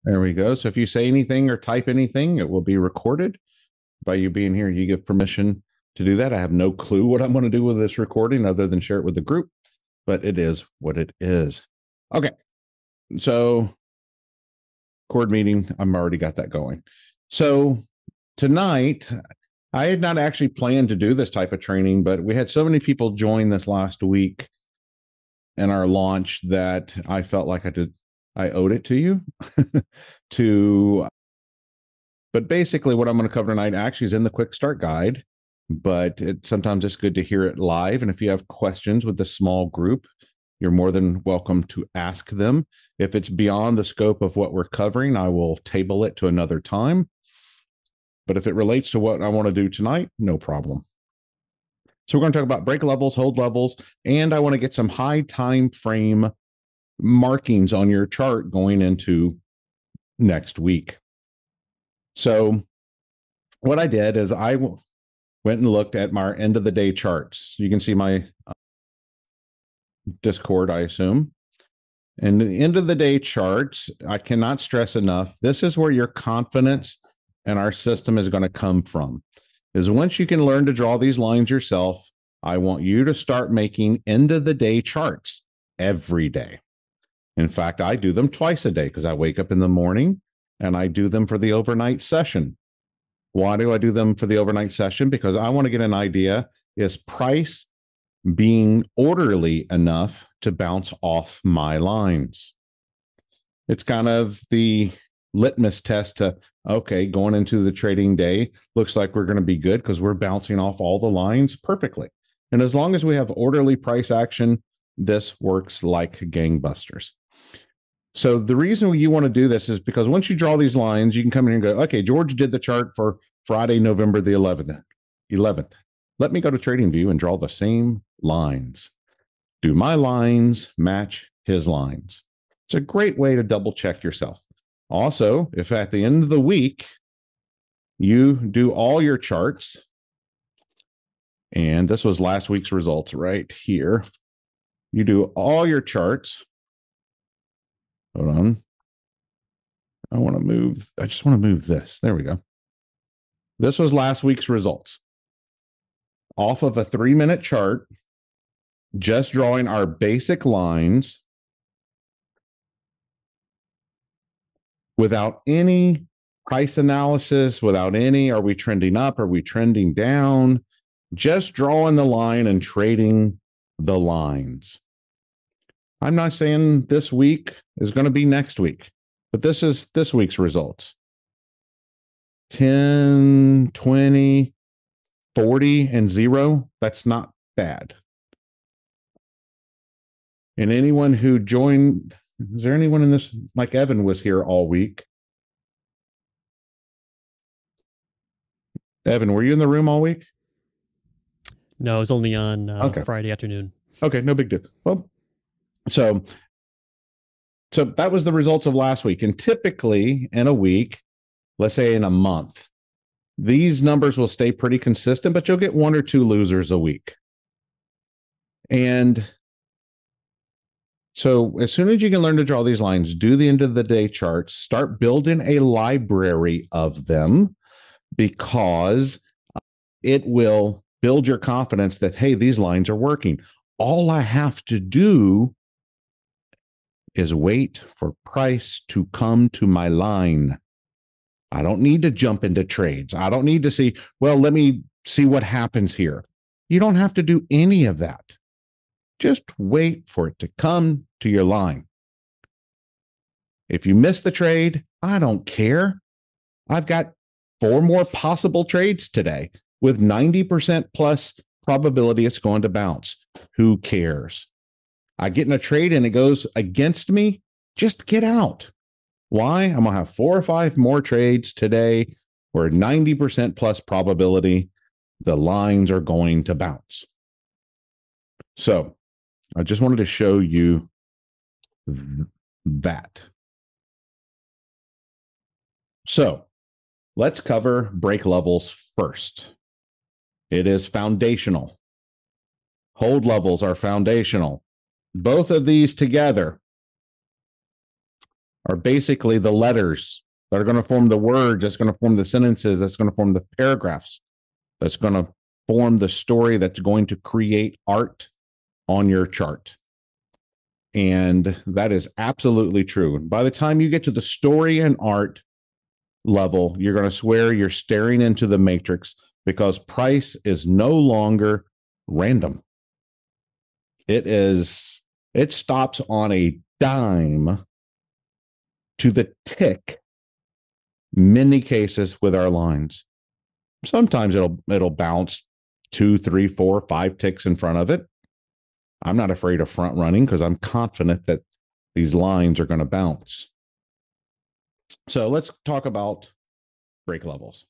There we go. So if you say anything or type anything, it will be recorded. By you being here, you give permission to do that. I have no clue what I'm going to do with this recording other than share it with the group, but it is what it is. Okay. So cord meeting, I'm already got that going. So tonight, I had not actually planned to do this type of training, but we had so many people join this last week in our launch that I felt like I owed it to you but basically what I'm going to cover tonight actually is in the quick start guide, but sometimes it's good to hear it live. And if you have questions with the small group, you're more than welcome to ask them. If it's beyond the scope of what we're covering, I will table it to another time. But if it relates to what I want to do tonight, no problem. So we're going to talk about break levels, hold levels, and I want to get some high time frame markings on your chart going into next week. So what I did is I went and looked at my end of the day charts. You can see my Discord, I assume. And the end of the day charts, I cannot stress enough, this is where your confidence in our system is going to come from. Is once you can learn to draw these lines yourself, I want you to start making end of the day charts every day. In fact, I do them twice a day because I wake up in the morning and I do them for the overnight session. Why do I do them for the overnight session? Because I want to get an idea, is price being orderly enough to bounce off my lines? It's kind of the litmus test to, okay, going into the trading day, looks like we're going to be good because we're bouncing off all the lines perfectly. And as long as we have orderly price action, this works like gangbusters. So the reason you want to do this is because once you draw these lines, you can come in and go, okay, George did the chart for Friday, November the 11th. Let me go to TradingView and draw the same lines. Do my lines match his lines? It's a great way to double check yourself. Also, if at the end of the week, you do all your charts, and this was last week's results right here. You do all your charts. Hold on. I just want to move this. There we go. This was last week's results. Off of a 3-minute chart, just drawing our basic lines without any price analysis, without any, are we trending up? Are we trending down? Just drawing the line and trading the lines. I'm not saying this week is going to be next week, but this is this week's results. 10, 20, 40, and 0. That's not bad. And anyone who joined, is there anyone in this, like Evan was here all week? Evan, were you in the room all week? No, I was only on Friday afternoon. Okay, no big deal. Well, so that was the results of last week. And typically in a week, let's say in a month, these numbers will stay pretty consistent, but you'll get 1 or 2 losers a week. And so as soon as you can learn to draw these lines, do the end of the day charts, start building a library of them, because it will build your confidence that, hey, these lines are working. All I have to do is wait for price to come to my line. I don't need to jump into trades. I don't need to see, well, let me see what happens here. You don't have to do any of that. Just wait for it to come to your line. If you miss the trade, I don't care. I've got 4 more possible trades today with 90% plus probability it's going to bounce. Who cares? I get in a trade and it goes against me, just get out. Why? I'm going to have 4 or 5 more trades today where 90% plus probability the lines are going to bounce. So I just wanted to show you that. So let's cover break levels first. It is foundational. Hold levels are foundational. Both of these together are basically the letters that are going to form the words, that's going to form the sentences, that's going to form the paragraphs, that's going to form the story that's going to create art on your chart. And that is absolutely true. And by the time you get to the story and art level, you're going to swear you're staring into the matrix, because price is no longer random. It stops on a dime to the tick, many cases with our lines. Sometimes it'll bounce 2, 3, 4, 5 ticks in front of it. I'm not afraid of front running because I'm confident that these lines are going to bounce. So let's talk about break levels.